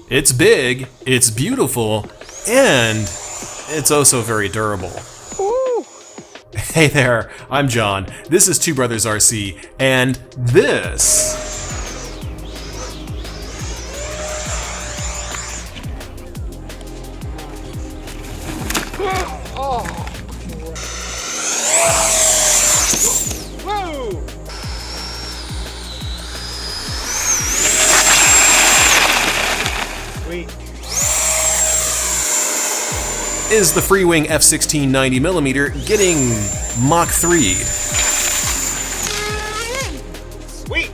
It's big, it's beautiful, and it's also very durable. Hey there, I'm John, this is Two Brothers RC, and this is the Freewing F-16 90mm getting Mach 3'd. Sweet!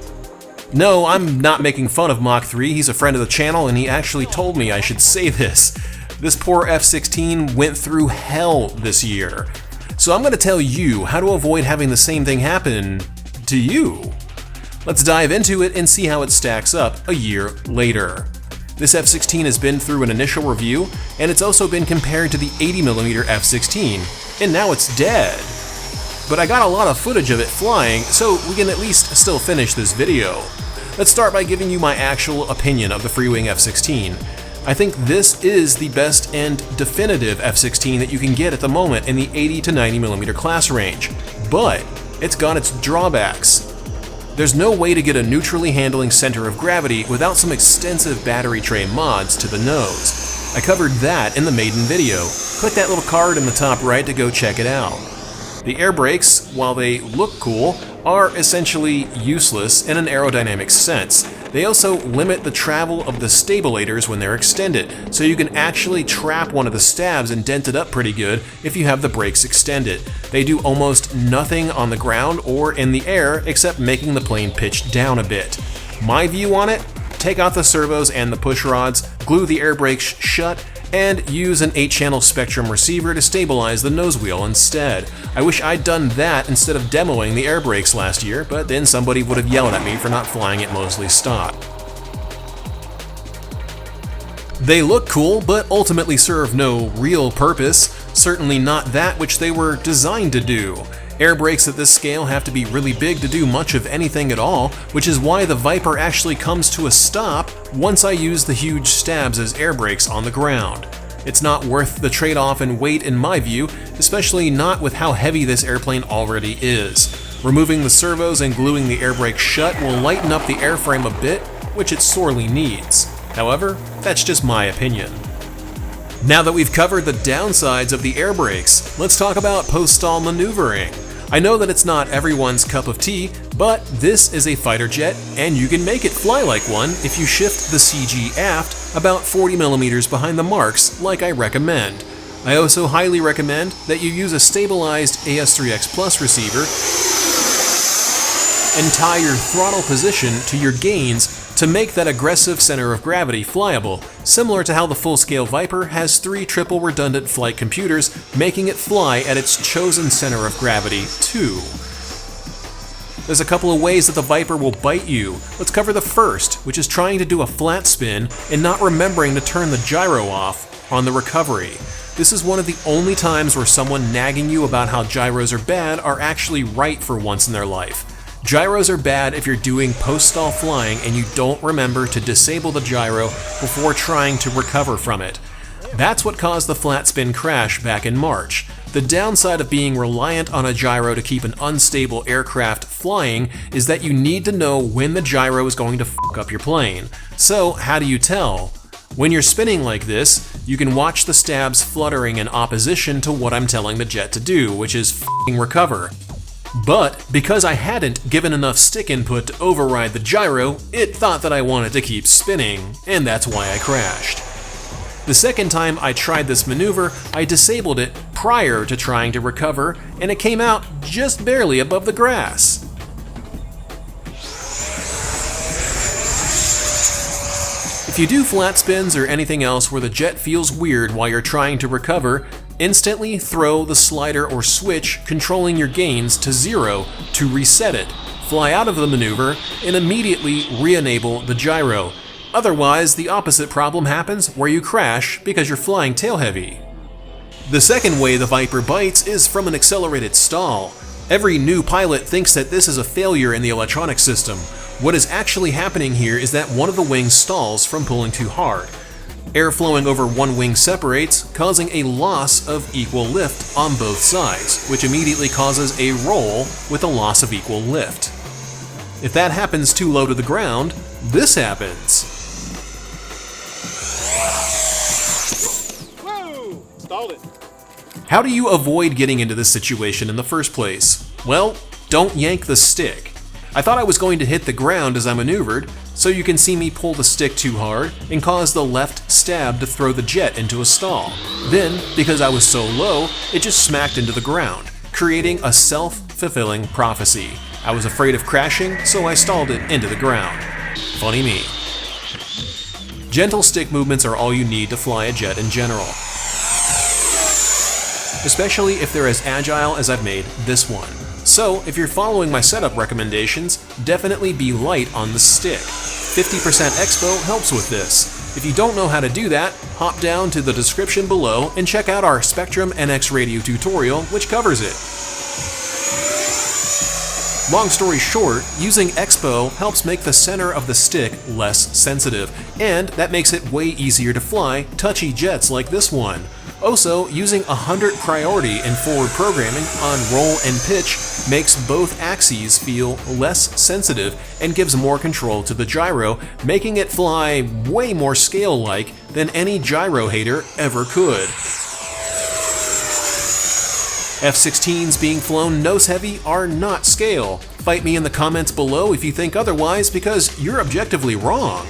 No, I'm not making fun of Mach 3, he's a friend of the channel and he actually told me I should say this. This poor F-16 went through hell this year. So I'm going to tell you how to avoid having the same thing happen to you. Let's dive into it and see how it stacks up a year later. This F-16 has been through an initial review, and it's also been compared to the 80mm F-16, and now it's dead. But I got a lot of footage of it flying, so we can at least still finish this video. Let's start by giving you my actual opinion of the Freewing F-16. I think this is the best and definitive F-16 that you can get at the moment in the 80 to 90mm class range, but it's got its drawbacks. There's no way to get a neutrally handling center of gravity without some extensive battery tray mods to the nose. I covered that in the maiden video. Click that little card in the top right to go check it out. The air brakes, while they look cool, are essentially useless in an aerodynamic sense. They also limit the travel of the stabilators when they're extended, so you can actually trap one of the stabs and dent it up pretty good if you have the brakes extended. They do almost nothing on the ground or in the air except making the plane pitch down a bit. My view on it? Take out the servos and the push rods, glue the air brakes shut, and use an 8-channel Spectrum receiver to stabilize the nose wheel instead. I wish I'd done that instead of demoing the air brakes last year, but then somebody would have yelled at me for not flying it mostly stock. They look cool, but ultimately serve no real purpose, certainly not that which they were designed to do. Air brakes at this scale have to be really big to do much of anything at all, which is why the Viper actually comes to a stop once I use the huge stabs as air brakes on the ground. It's not worth the trade-off in weight in my view, especially not with how heavy this airplane already is. Removing the servos and gluing the air brake shut will lighten up the airframe a bit, which it sorely needs. However, that's just my opinion. Now that we've covered the downsides of the air brakes, let's talk about post-stall maneuvering. I know that it's not everyone's cup of tea, but this is a fighter jet, and you can make it fly like one if you shift the CG aft about 40mm behind the marks, like I recommend. I also highly recommend that you use a stabilized AS3X Plus receiver and tie your throttle position to your gains to make that aggressive center of gravity flyable, similar to how the full-scale Viper has 3 triple redundant flight computers, making it fly at its chosen center of gravity, too. There's a couple of ways that the Viper will bite you. Let's cover the first, which is trying to do a flat spin and not remembering to turn the gyro off on the recovery. This is one of the only times where someone nagging you about how gyros are bad are actually right for once in their life. Gyros are bad if you're doing post-stall flying and you don't remember to disable the gyro before trying to recover from it. That's what caused the flat spin crash back in March. The downside of being reliant on a gyro to keep an unstable aircraft flying is that you need to know when the gyro is going to fuck up your plane. So how do you tell? When you're spinning like this, you can watch the stabs fluttering in opposition to what I'm telling the jet to do, which is f***ing recover. But because I hadn't given enough stick input to override the gyro, it thought that I wanted to keep spinning, and that's why I crashed. The second time I tried this maneuver, I disabled it prior to trying to recover, and it came out just barely above the grass. If you do flat spins or anything else where the jet feels weird while you're trying to recover, instantly throw the slider or switch controlling your gains to 0 to reset it, fly out of the maneuver, and immediately re-enable the gyro. Otherwise, the opposite problem happens where you crash because you're flying tail heavy. The second way the Viper bites is from an accelerated stall. Every new pilot thinks that this is a failure in the electronics system. What is actually happening here is that one of the wings stalls from pulling too hard. Air flowing over one wing separates, causing a loss of equal lift on both sides, which immediately causes a roll with a loss of equal lift. If that happens too low to the ground, this happens. Whoa! Stalled it. How do you avoid getting into this situation in the first place? Well, don't yank the stick. I thought I was going to hit the ground as I maneuvered, so you can see me pull the stick too hard and cause the left stab to throw the jet into a stall. Then, because I was so low, it just smacked into the ground, creating a self-fulfilling prophecy. I was afraid of crashing, so I stalled it into the ground. Funny me. Gentle stick movements are all you need to fly a jet in general, especially if they're as agile as I've made this one. So, if you're following my setup recommendations, definitely be light on the stick. 50% expo helps with this. If you don't know how to do that, hop down to the description below and check out our Spectrum NX radio tutorial, which covers it. Long story short, using expo helps make the center of the stick less sensitive, and that makes it way easier to fly touchy jets like this one. Also, using 100 priority in forward programming on roll and pitch makes both axes feel less sensitive and gives more control to the gyro, making it fly way more scale-like than any gyro hater ever could. F-16s being flown nose-heavy are not scale. Fight me in the comments below if you think otherwise, because you're objectively wrong.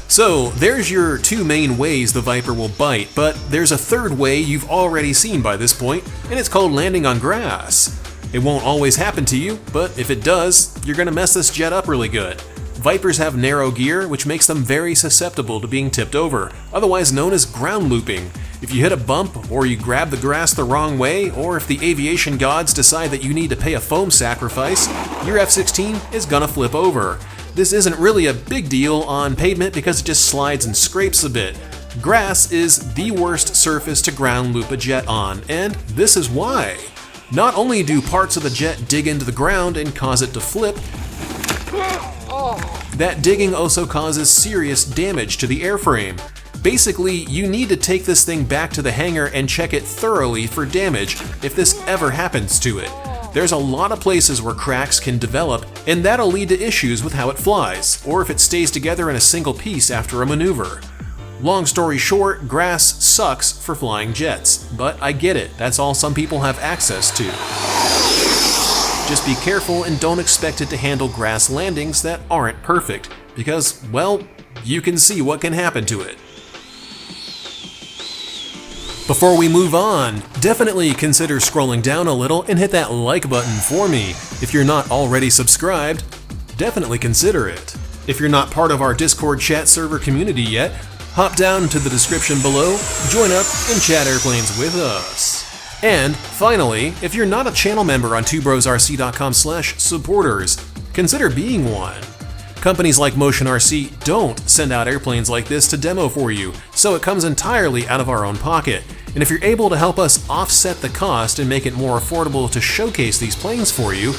So, there's your two main ways the Viper will bite, but there's a third way you've already seen by this point, and it's called landing on grass. It won't always happen to you, but if it does, you're gonna mess this jet up really good. Vipers have narrow gear, which makes them very susceptible to being tipped over, otherwise known as ground looping. If you hit a bump, or you grab the grass the wrong way, or if the aviation gods decide that you need to pay a foam sacrifice, your F-16 is gonna flip over. This isn't really a big deal on pavement because it just slides and scrapes a bit. Grass is the worst surface to ground loop a jet on, and this is why. Not only do parts of the jet dig into the ground and cause it to flip, that digging also causes serious damage to the airframe. Basically, you need to take this thing back to the hangar and check it thoroughly for damage if this ever happens to it. There's a lot of places where cracks can develop, and that'll lead to issues with how it flies, or if it stays together in a single piece after a maneuver. Long story short, grass sucks for flying jets, but I get it, that's all some people have access to. Just be careful and don't expect it to handle grass landings that aren't perfect, because, well, you can see what can happen to it. Before we move on, definitely consider scrolling down a little and hit that like button for me. If you're not already subscribed, definitely consider it. If you're not part of our Discord chat server community yet, hop down to the description below, join up, and chat airplanes with us. And finally, if you're not a channel member on twobrosrc.com/supporters, consider being one. Companies like Motion RC don't send out airplanes like this to demo for you, so it comes entirely out of our own pocket. And if you're able to help us offset the cost and make it more affordable to showcase these planes for you,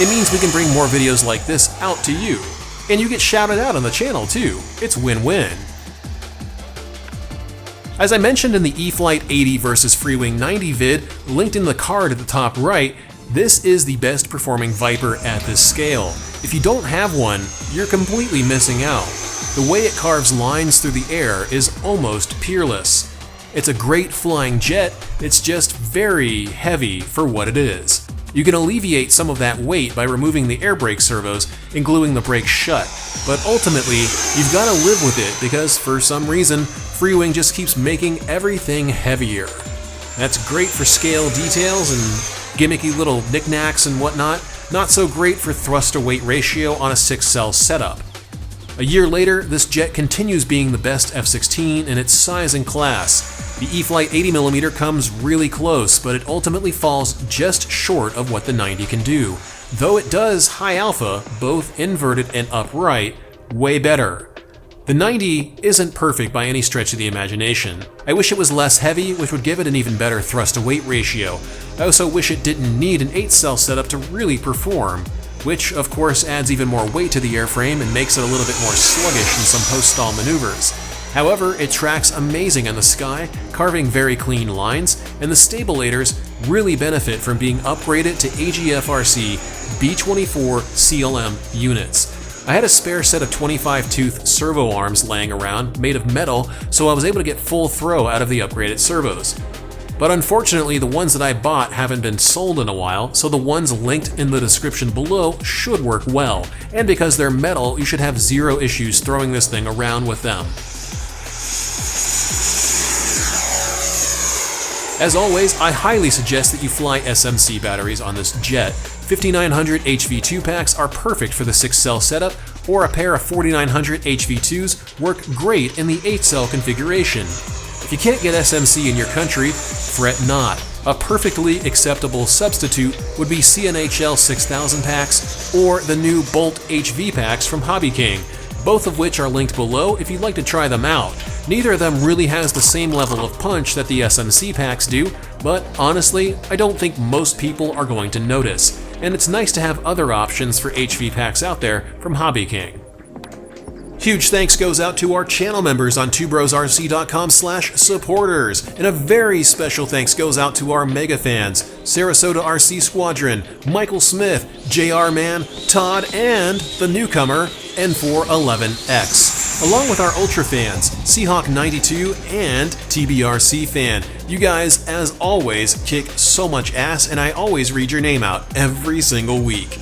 it means we can bring more videos like this out to you. And you get shouted out on the channel too. It's win-win. As I mentioned in the E-flite 80 versus Freewing 90 vid, linked in the card at the top right, this is the best performing Viper at this scale. If you don't have one, you're completely missing out. The way it carves lines through the air is almost peerless. It's a great flying jet, it's just very heavy for what it is. You can alleviate some of that weight by removing the air brake servos and gluing the brakes shut, but ultimately, you've got to live with it because for some reason, Freewing just keeps making everything heavier. That's great for scale details and gimmicky little knickknacks and whatnot, not so great for thrust-to-weight ratio on a 6-cell setup. A year later, this jet continues being the best F-16 in its size and class. The E-flite 80mm comes really close, but it ultimately falls just short of what the 90 can do, though it does high alpha, both inverted and upright, way better. The 90 isn't perfect by any stretch of the imagination. I wish it was less heavy, which would give it an even better thrust-to-weight ratio. I also wish it didn't need an 8-cell setup to really perform. which of course adds even more weight to the airframe and makes it a little bit more sluggish in some post-stall maneuvers. However, it tracks amazing in the sky, carving very clean lines, and the stabilators really benefit from being upgraded to AGFRC B24 CLM units. I had a spare set of 25-tooth servo arms laying around, made of metal, so I was able to get full throw out of the upgraded servos. But unfortunately, the ones that I bought haven't been sold in a while, so the ones linked in the description below should work well, and because they're metal, you should have zero issues throwing this thing around with them. As always, I highly suggest that you fly SMC batteries on this jet. 5900 HV2 packs are perfect for the 6-cell setup, or a pair of 4900 HV2s work great in the 8-cell configuration. If you can't get SMC in your country, fret not. A perfectly acceptable substitute would be CNHL 6000 packs or the new Bolt HV packs from Hobby King, both of which are linked below if you'd like to try them out. Neither of them really has the same level of punch that the SMC packs do, but honestly, I don't think most people are going to notice, and it's nice to have other options for HV packs out there from Hobby King. Huge thanks goes out to our channel members on twobrosrc.com/supporters, and a very special thanks goes out to our mega fans, Sarasota RC Squadron, Michael Smith, JR Man, Todd, and the newcomer, N411X, along with our Ultra fans, Seahawk92 and TBRC fan. You guys, as always, kick so much ass, and I always read your name out every single week.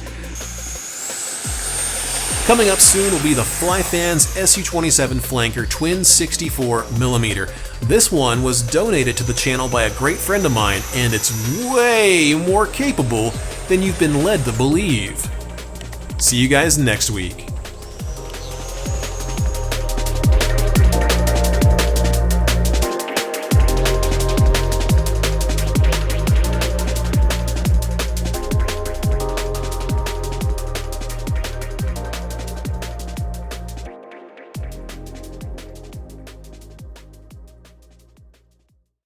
Coming up soon will be the Flyfans SU-27 Flanker Twin 64mm. This one was donated to the channel by a great friend of mine, and it's way more capable than you've been led to believe. See you guys next week.